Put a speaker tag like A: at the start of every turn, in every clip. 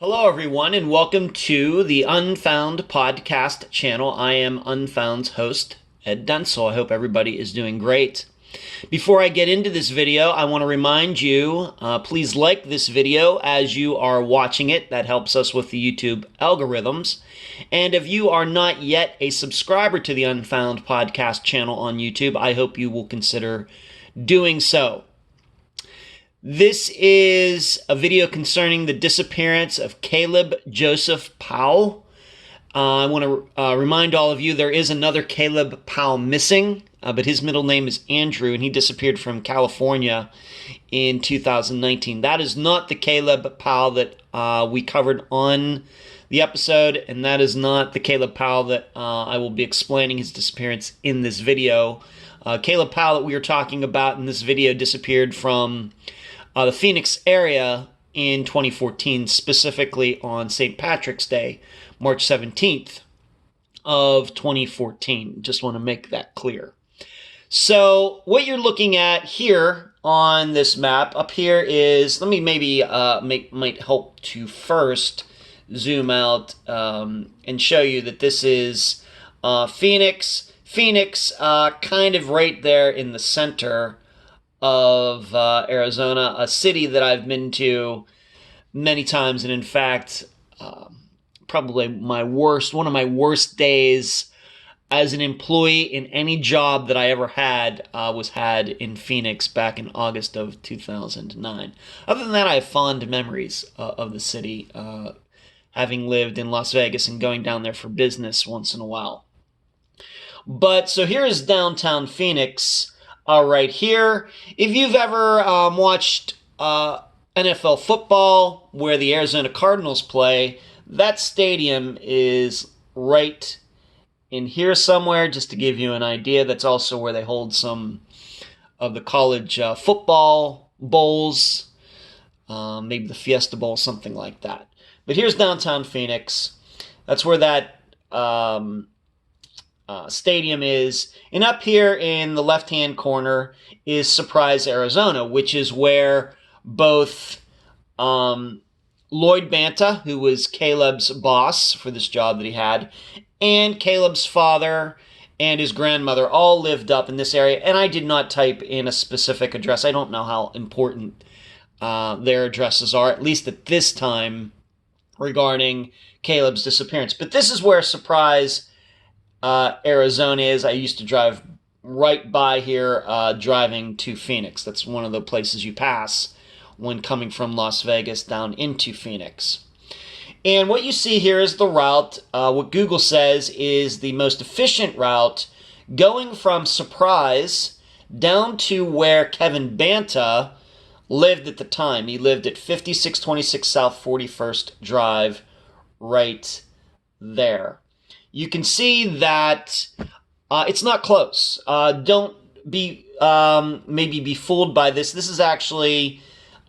A: Hello, everyone, and welcome to the Unfound podcast channel. I am Unfound's host, Ed Densel. I hope everybody is doing great. Before I get into this video, I want to remind you, please like this video as you are watching it. That helps us with the YouTube algorithms. And if you are not yet a subscriber to the Unfound podcast channel on YouTube, I hope you will consider doing so. This is a video concerning the disappearance of Caleb Joseph Powell. I want to remind all of you there is another Caleb Powell missing, but his middle name is Andrew, and he disappeared from California in 2019. That is not the Caleb Powell that we covered on the episode, and that is not the Caleb Powell that I will be explaining his disappearance in this video. Caleb Powell that we are talking about in this video disappeared from the Phoenix area in 2014, specifically on St. Patrick's Day, March 17th of 2014. Just want to make that clear. So what you're looking at here on this map up here is, let me maybe might help to first zoom out and show you that this is Phoenix. Phoenix kind of right there in the center of Arizona, a city that I've been to many times, and in fact, probably one of my worst days as an employee in any job that I ever had was had in Phoenix back in August of 2009. Other than that, I have fond memories of the city, having lived in Las Vegas and going down there for business once in a while. But so here is downtown Phoenix. Right here. If you've ever watched NFL football where the Arizona Cardinals play, that stadium is right in here somewhere, just to give you an idea. That's also where they hold some of the college football bowls, maybe the Fiesta Bowl, something like that. But here's downtown Phoenix. That's where that stadium is, and up here in the left-hand corner is Surprise, Arizona, which is where both Lloyd Banta, who was Caleb's boss for this job that he had, and Caleb's father and his grandmother all lived up in this area. And I did not type in a specific address. I don't know how important their addresses are, at least at this time, regarding Caleb's disappearance. But this is where Surprise, Arizona is. I used to drive right by here driving to Phoenix. That's one of the places you pass when coming from Las Vegas down into Phoenix. And what you see here is the route. What Google says is the most efficient route going from Surprise down to where Kevin Banta lived at the time. He lived at 5626 South 41st Drive right there. You can see that it's not close. Don't be maybe be fooled by this. This is actually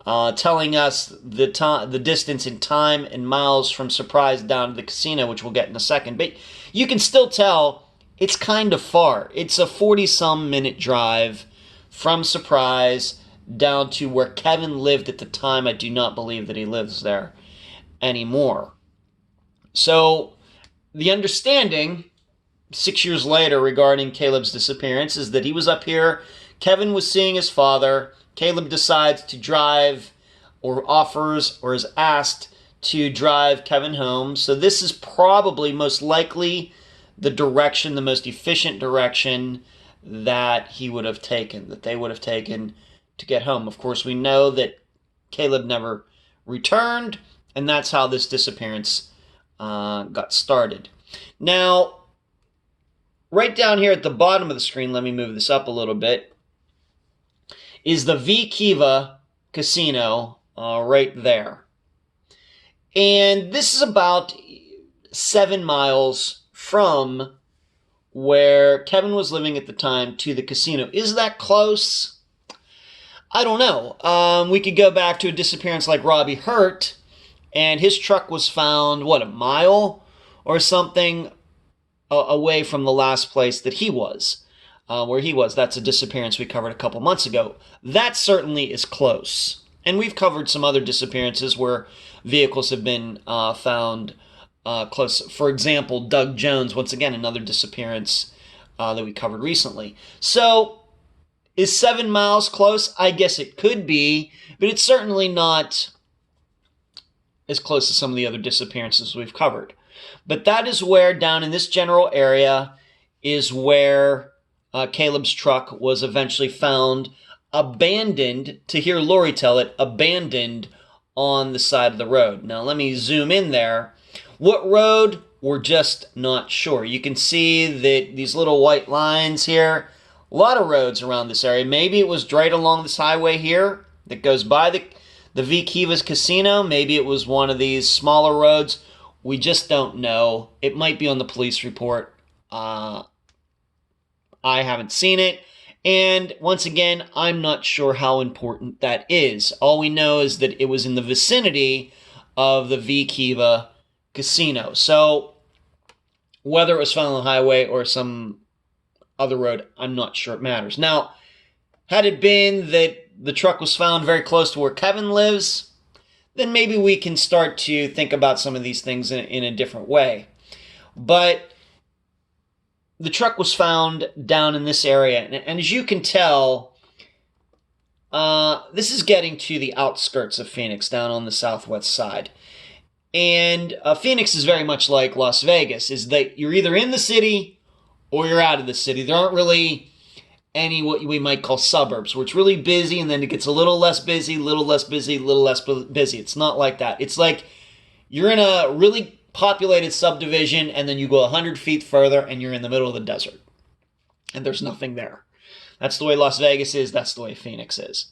A: telling us the distance in time and miles from Surprise down to the casino, which we'll get in a second. But you can still tell it's kind of far. It's a 40-some minute drive from Surprise down to where Kevin lived at the time. I do not believe that he lives there anymore. So the understanding 6 years later regarding Caleb's disappearance is that he was up here. Kevin was seeing his father. Caleb decides to drive, or offers or is asked to drive Kevin home. So this is probably most likely the direction, the most efficient direction that he would have taken, that they would have taken to get home. Of course, we know that Caleb never returned, and that's how this disappearance got started. Now, right down here at the bottom of the screen, let me move this up a little bit, is the V Kiva Casino right there. And this is about 7 miles from where Kevin was living at the time to the casino. Is that close? I don't know. We could go back to a disappearance like Robbie Hurt, and his truck was found, a mile or something away from the last place that he was, where he was. That's a disappearance we covered a couple months ago. That certainly is close. And we've covered some other disappearances where vehicles have been found close. For example, Doug Jones, once again, another disappearance that we covered recently. So, is 7 miles close? I guess it could be, but it's certainly not as close as some of the other disappearances we've covered. But that is where, down in this general area, is where Caleb's truck was eventually found abandoned, to hear Lori tell it, abandoned on the side of the road. Now let me zoom in there. What road? We're just not sure. You can see that these little white lines here, a lot of roads around this area. Maybe it was right along this highway here that goes by the V Kiva's casino. Maybe it was one of these smaller roads. We just don't know. It might be on the police report. I haven't seen it. And once again, I'm not sure how important that is. All we know is that it was in the vicinity of the V Kiva casino. So whether it was found on the highway or some other road, I'm not sure it matters. Now, had it been that the truck was found very close to where Kevin lives, then maybe we can start to think about some of these things in a different way. But the truck was found down in this area, and as you can tell, this is getting to the outskirts of Phoenix, down on the southwest side. And Phoenix is very much like Las Vegas, is that you're either in the city or you're out of the city. There aren't really any what we might call suburbs, where it's really busy and then it gets a little less busy, little less busy, little less busy. It's not like that. It's like you're in a really populated subdivision and then you go 100 feet further and you're in the middle of the desert. And there's nothing there. That's the way Las Vegas is. That's the way Phoenix is.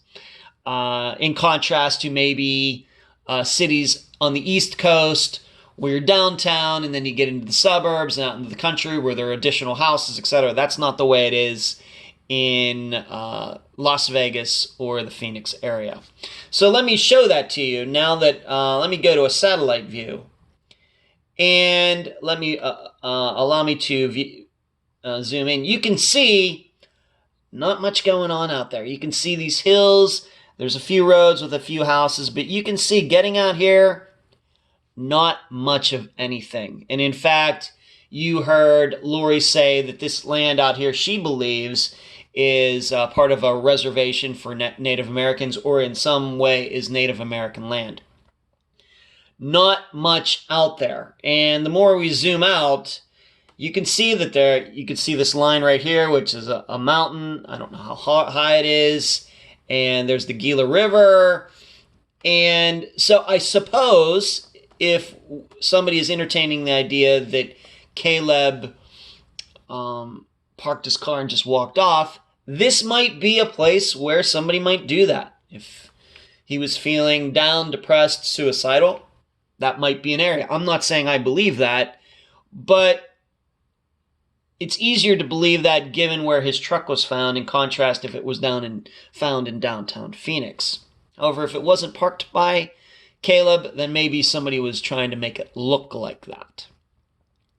A: In contrast to maybe cities on the East Coast where you're downtown and then you get into the suburbs and out into the country where there are additional houses, etc. That's not the way it is in Las Vegas or the Phoenix area. So let me show that to you now that, let me go to a satellite view and let me, allow me to zoom in. You can see not much going on out there. You can see these hills. There's a few roads with a few houses, but you can see getting out here, not much of anything. And in fact, you heard Lori say that this land out here, she believes, is part of a reservation for Native Americans, or in some way is Native American land. Not much out there. And the more we zoom out, you can see that you can see this line right here, which is a mountain. I don't know how high it is. And there's the Gila River. And so I suppose if somebody is entertaining the idea that Caleb parked his car and just walked off, this might be a place where somebody might do that. If he was feeling down, depressed, suicidal, that might be an area. I'm not saying I believe that, but it's easier to believe that given where his truck was found, in contrast if it was found in downtown Phoenix. However, if it wasn't parked by Caleb, then maybe somebody was trying to make it look like that.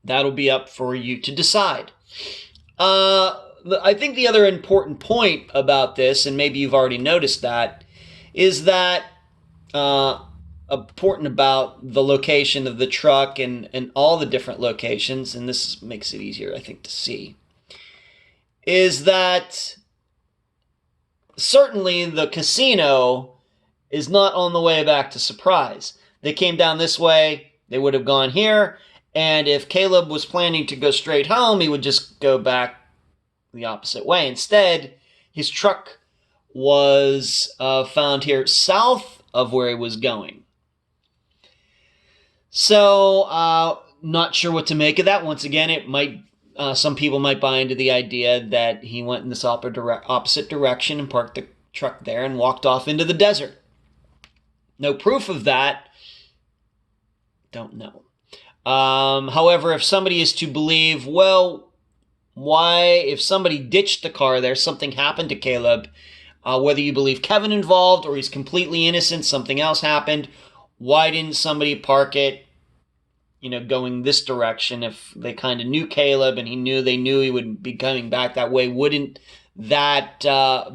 A: That'll be up for you to decide. I think the other important point about this, and maybe you've already noticed that, is that important about the location of the truck and all the different locations, and this makes it easier, I think, to see, is that certainly the casino is not on the way back to Surprise. They came down this way, they would have gone here, and if Caleb was planning to go straight home, he would just go back the opposite way. Instead, his truck was found here south of where he was going. So, not sure what to make of that. Once again, it might some people might buy into the idea that he went in this opposite direction and parked the truck there and walked off into the desert. No proof of that. Don't know. However, if somebody is to believe, well, why, if somebody ditched the car there, something happened to Caleb, whether you believe Kevin involved or he's completely innocent, something else happened, why didn't somebody park it, going this direction? If they kind of knew Caleb and they knew he would be coming back that way, wouldn't that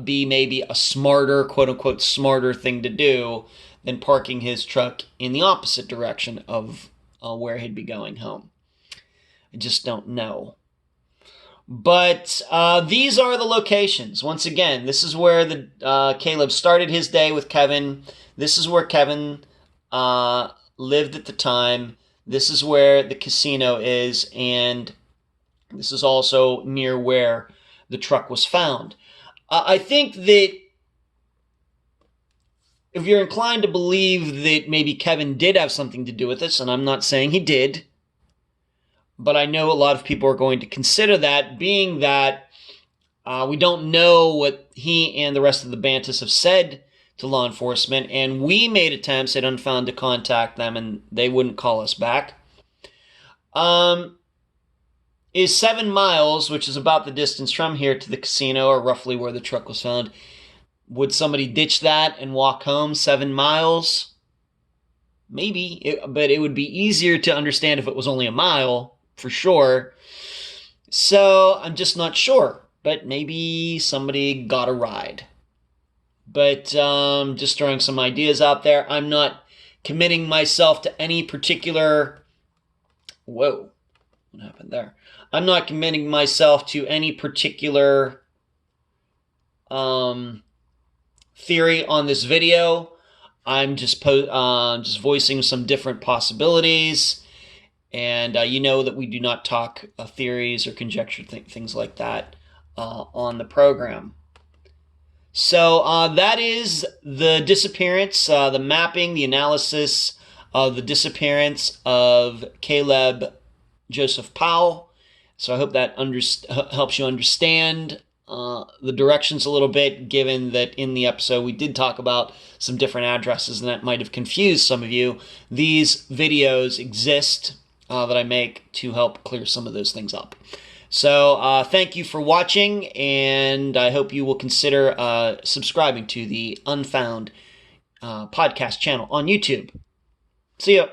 A: be maybe a smarter, quote-unquote, smarter thing to do than parking his truck in the opposite direction of where he'd be going home. I just don't know. But these are the locations. Once again, this is where Caleb started his day with Kevin. This is where Kevin lived at the time. This is where the casino is, and this is also near where the truck was found. I think that if you're inclined to believe that maybe Kevin did have something to do with this, and I'm not saying he did, but I know a lot of people are going to consider that, being that we don't know what he and the rest of the Bantas have said to law enforcement, and we made attempts at Unfound to contact them, and they wouldn't call us back. Is 7 miles, which is about the distance from here to the casino, or roughly where the truck was found. Would somebody ditch that and walk home 7 miles? Maybe, but it would be easier to understand if it was only a mile, for sure. So I'm just not sure, but maybe somebody got a ride. But just throwing some ideas out there. I'm not committing myself to any particular... Whoa, what happened there? I'm not committing myself to any particular theory on this video. I'm just voicing some different possibilities, and you know that we do not talk theories or conjecture things like that on the program. So that is the disappearance, the mapping, the analysis of the disappearance of Caleb Joseph Powell. So I hope that helps you understand the directions a little bit, given that in the episode we did talk about some different addresses, and that might have confused some of you. These videos exist that I make to help clear some of those things up. So thank you for watching, and I hope you will consider subscribing to the Unfound podcast channel on YouTube. See ya.